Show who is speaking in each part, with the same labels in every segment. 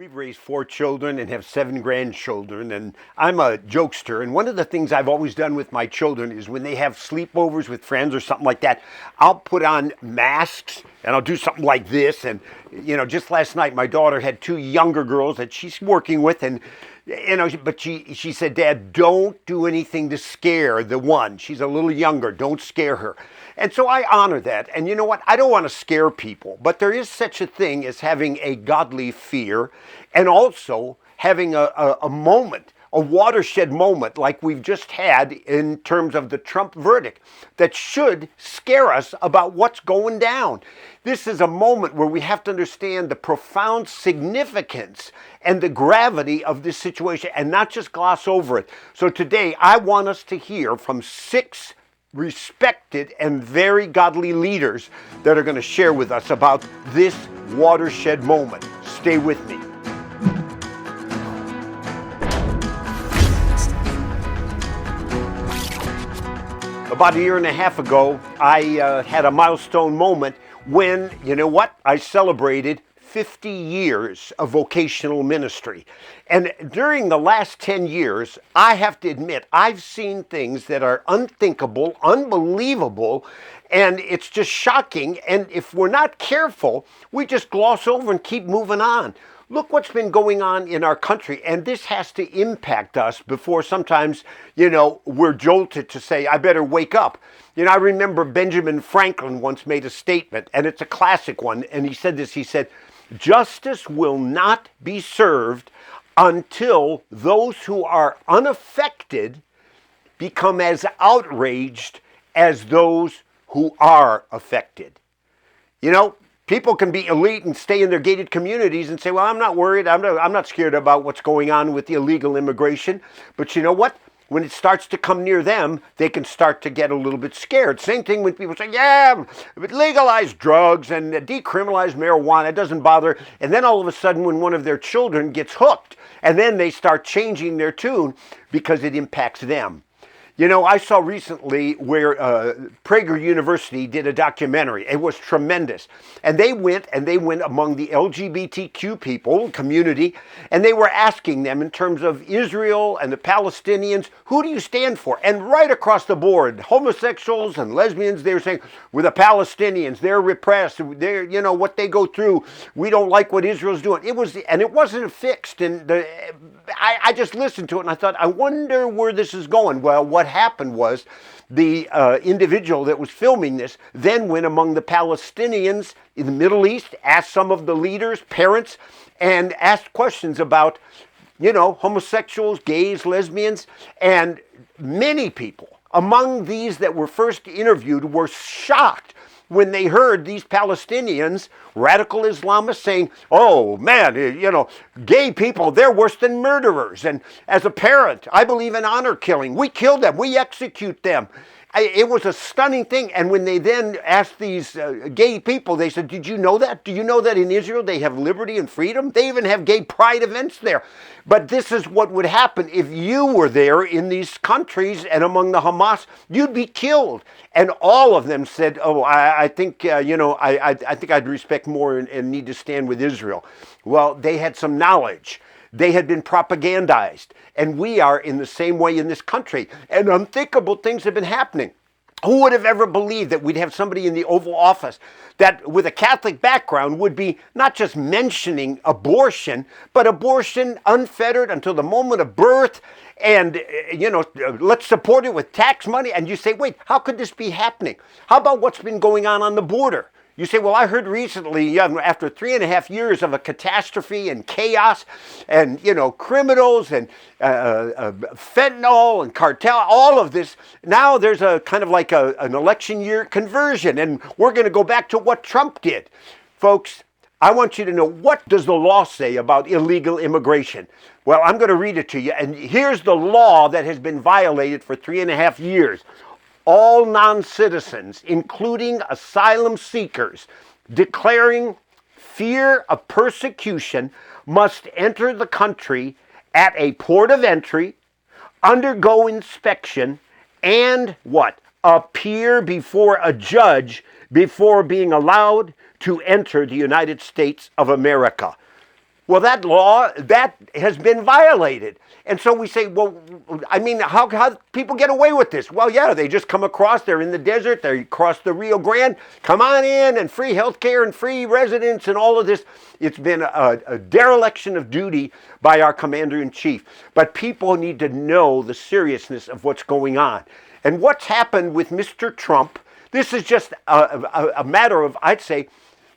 Speaker 1: We've raised 4 children and have 7 grandchildren, and I'm a jokester. And one of the things I've always done with my children is when they have sleepovers with friends or something like that, I'll put on masks and I'll do something like this. And, just last night, my daughter had 2 younger girls that she's working with, and but she said, "Dad, don't do anything to scare the one. She's a little younger. Don't scare her." And so I honor that. And you know what? I don't want to scare people, but there is such a thing as having a godly fear and also having a moment, a watershed moment like we've just had in terms of the Trump verdict that should scare us about what's going down. This is a moment where we have to understand the profound significance and the gravity of this situation and not just gloss over it. So today I want us to hear from 6 respected and very godly leaders that are going to share with us about this watershed moment. Stay with me. About a year and a half ago, I had a milestone moment when, I celebrated 50 years of vocational ministry. And during the last 10 years, I have to admit, I've seen things that are unthinkable, unbelievable, and it's just shocking. And if we're not careful, we just gloss over and keep moving on. Look what's been going on in our country, and this has to impact us before sometimes, we're jolted to say, I better wake up. I remember Benjamin Franklin once made a statement, and it's a classic one, and he said this, he said, "Justice will not be served until those who are unaffected become as outraged as those who are affected." People can be elite and stay in their gated communities and say, well, I'm not worried. I'm not scared about what's going on with the illegal immigration. But you know what? When it starts to come near them, they can start to get a little bit scared. Same thing when people say, yeah, but legalize drugs and decriminalize marijuana. It doesn't bother. And then all of a sudden, when one of their children gets hooked, and then they start changing their tune because it impacts them. I saw recently where Prager University did a documentary. It was tremendous. And they went among the LGBTQ people, community, and they were asking them in terms of Israel and the Palestinians, who do you stand for? And right across the board, homosexuals and lesbians, they were saying, we're the Palestinians, they're repressed, they're, what they go through, we don't like what Israel's doing. It wasn't fixed. And I just listened to it and I thought, I wonder where this is going. Well, what happened was the individual that was filming this then went among the Palestinians in the Middle East, asked some of the leaders, parents, and asked questions about, homosexuals, gays, lesbians, and many people among these that were first interviewed were shocked when they heard these Palestinians, radical Islamists, saying, oh man, gay people, they're worse than murderers. And as a parent, I believe in honor killing. We kill them, we execute them. It was a stunning thing. And when they then asked these gay people, they said, did you know that? Do you know that in Israel they have liberty and freedom? They even have gay pride events there. But this is what would happen if you were there in these countries and among the Hamas, you'd be killed. And all of them said, oh, I think, I think I'd respect more and need to stand with Israel. Well, they had some knowledge. They had been propagandized, and we are in the same way in this country, and unthinkable things have been happening. Who would have ever believed that we'd have somebody in the Oval Office that with a Catholic background would be not just mentioning abortion, but abortion unfettered until the moment of birth, and, let's support it with tax money. And you say, wait, how could this be happening? How about what's been going on the border? You say, well, I heard recently, after 3.5 years of a catastrophe and chaos and, criminals and fentanyl and cartel, all of this, now there's a kind of like an election year conversion, and we're going to go back to what Trump did. Folks, I want you to know, what does the law say about illegal immigration? Well, I'm going to read it to you, and here's the law that has been violated for 3.5 years. All non-citizens, including asylum seekers, declaring fear of persecution must enter the country at a port of entry, undergo inspection, and appear before a judge before being allowed to enter the United States of America. Well, that law, that has been violated. And so we say, well, I mean, how people get away with this? Well, yeah, they just come across, they're in the desert, they cross the Rio Grande, come on in, and free health care and free residence and all of this. It's been a dereliction of duty by our commander-in-chief. But people need to know the seriousness of what's going on. And what's happened with Mr. Trump, this is just a matter of, I'd say,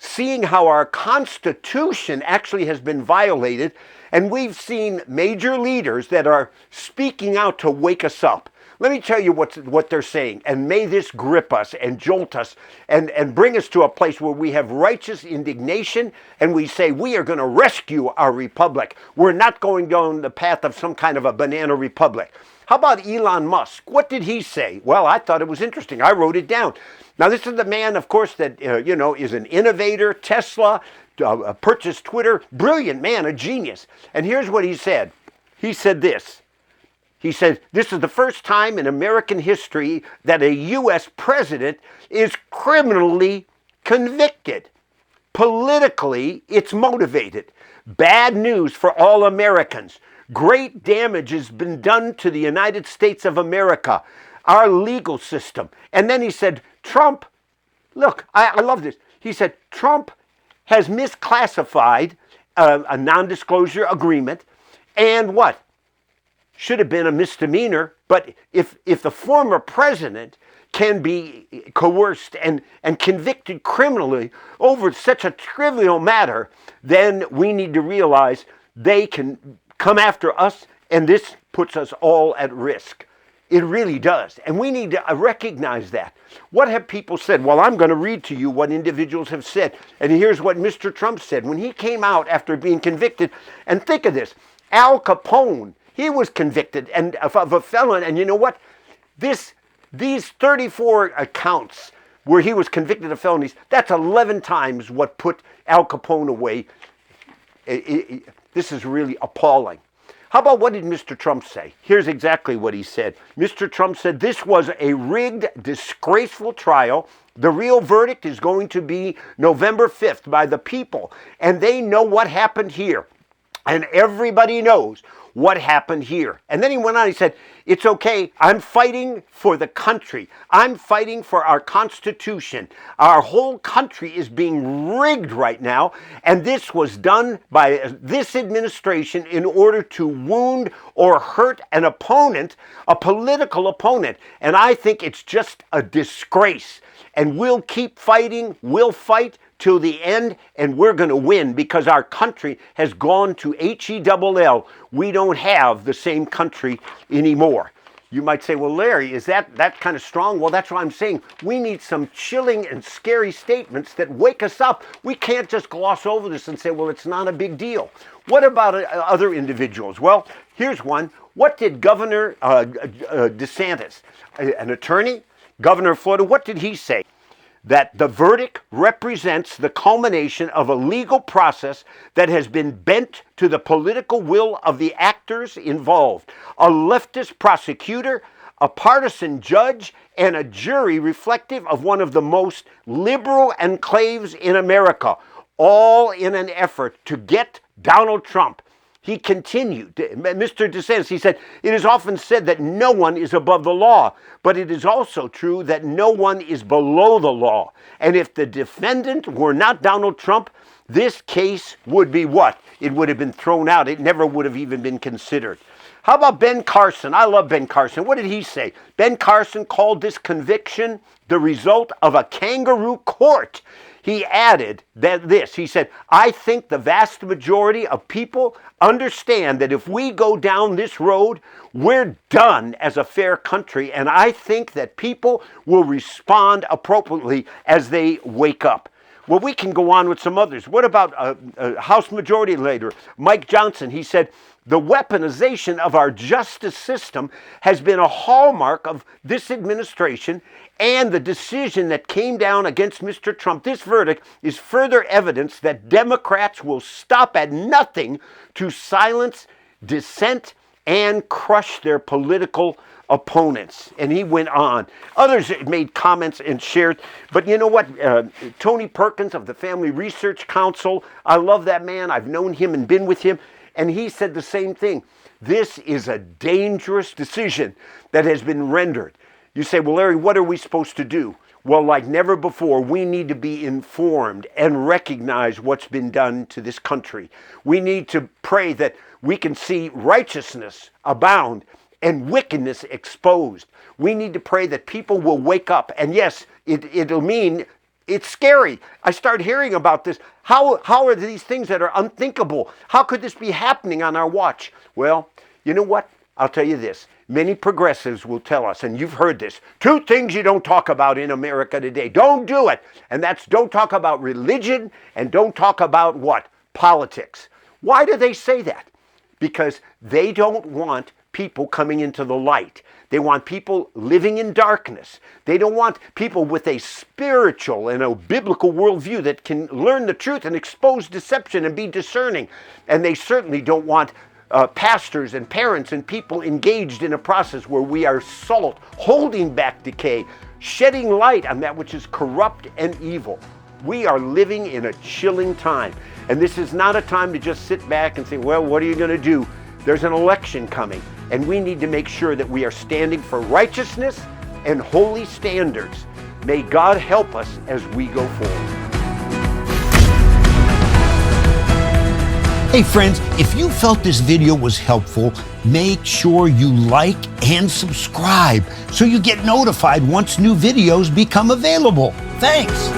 Speaker 1: seeing how our Constitution actually has been violated, and we've seen major leaders that are speaking out to wake us up. Let me tell you what they're saying, and may this grip us and jolt us and bring us to a place where we have righteous indignation and we say we are going to rescue our republic. We're not going down the path of some kind of a banana republic. How about Elon Musk? What did he say? Well, I thought it was interesting. I wrote it down. Now, this is the man, of course, that, is an innovator, Tesla, purchased Twitter, brilliant man, a genius. And here's what he said. He said this. He said, this is the first time in American history that a U.S. president is criminally convicted. Politically, it's motivated. Bad news for all Americans. Great damage has been done to the United States of America, our legal system. And then he said, Trump, look, I love this. He said, Trump has misclassified a non-disclosure agreement, and what? Should have been a misdemeanor, but if the former president can be coerced and convicted criminally over such a trivial matter, then we need to realize they can come after us, and this puts us all at risk. It really does. And we need to recognize that. What have people said? Well, I'm going to read to you what individuals have said. And here's what Mr. Trump said when he came out after being convicted. And think of this. Al Capone, he was convicted of a felon. And you know what? These 34 accounts where he was convicted of felonies, that's 11 times what put Al Capone away. This is really appalling. How about what did Mr. Trump say? Here's exactly what he said. Mr. Trump said this was a rigged, disgraceful trial. The real verdict is going to be November 5th by the people. And they know what happened here. And everybody knows what happened here. And then he went on, he said, it's okay, I'm fighting for the country. I'm fighting for our Constitution. Our whole country is being rigged right now, and this was done by this administration in order to wound or hurt an opponent, a political opponent. And I think it's just a disgrace. And we'll keep fighting, we'll fight till the end, and we're going to win because our country has gone to HELL. We don't have the same country anymore. You might say, well, Larry, is that kind of strong? Well, that's what I'm saying. We need some chilling and scary statements that wake us up. We can't just gloss over this and say, well, it's not a big deal. What about other individuals? Well, here's one. What did Governor DeSantis, an attorney, governor of Florida, what did he say? That the verdict represents the culmination of a legal process that has been bent to the political will of the actors involved. A leftist prosecutor, a partisan judge, and a jury reflective of one of the most liberal enclaves in America, all in an effort to get Donald Trump. He continued, Mr. DeSantis, he said, it is often said that no one is above the law, but it is also true that no one is below the law. And if the defendant were not Donald Trump, this case would be what? It would have been thrown out. It never would have even been considered. How about Ben Carson? I love Ben Carson. What did he say? Ben Carson called this conviction the result of a kangaroo court. He added he said, I think the vast majority of people understand that if we go down this road, we're done as a fair country. And I think that people will respond appropriately as they wake up. Well, we can go on with some others. What about House Majority Leader Mike Johnson? He said, the weaponization of our justice system has been a hallmark of this administration, and the decision that came down against Mr. Trump, this verdict, is further evidence that Democrats will stop at nothing to silence dissent and crush their political opponents. And he went on. Others made comments and shared. But you know what? Tony Perkins of the Family Research Council, I love that man. I've known him and been with him. And he said the same thing. This is a dangerous decision that has been rendered. You say, well, Larry, what are we supposed to do? Well, like never before, we need to be informed and recognize what's been done to this country. We need to pray that we can see righteousness abound and wickedness exposed. We need to pray that people will wake up. And yes, it'll mean it's scary. I start hearing about this. How are these things that are unthinkable? How could this be happening on our watch? Well, you know what? I'll tell you this. Many progressives will tell us, and you've heard this, 2 things you don't talk about in America today. Don't do it. And that's don't talk about religion and don't talk about what? Politics. Why do they say that? Because they don't want people coming into the light. They want people living in darkness. They don't want people with a spiritual and a biblical worldview that can learn the truth and expose deception and be discerning. And they certainly don't want pastors and parents and people engaged in a process where we are salt, holding back decay, shedding light on that which is corrupt and evil. We are living in a chilling time. And this is not a time to just sit back and say, well, what are you going to do? There's an election coming, and we need to make sure that we are standing for righteousness and holy standards. May God help us as we go forward.
Speaker 2: Hey friends, if you felt this video was helpful, make sure you like and subscribe so you get notified once new videos become available. Thanks.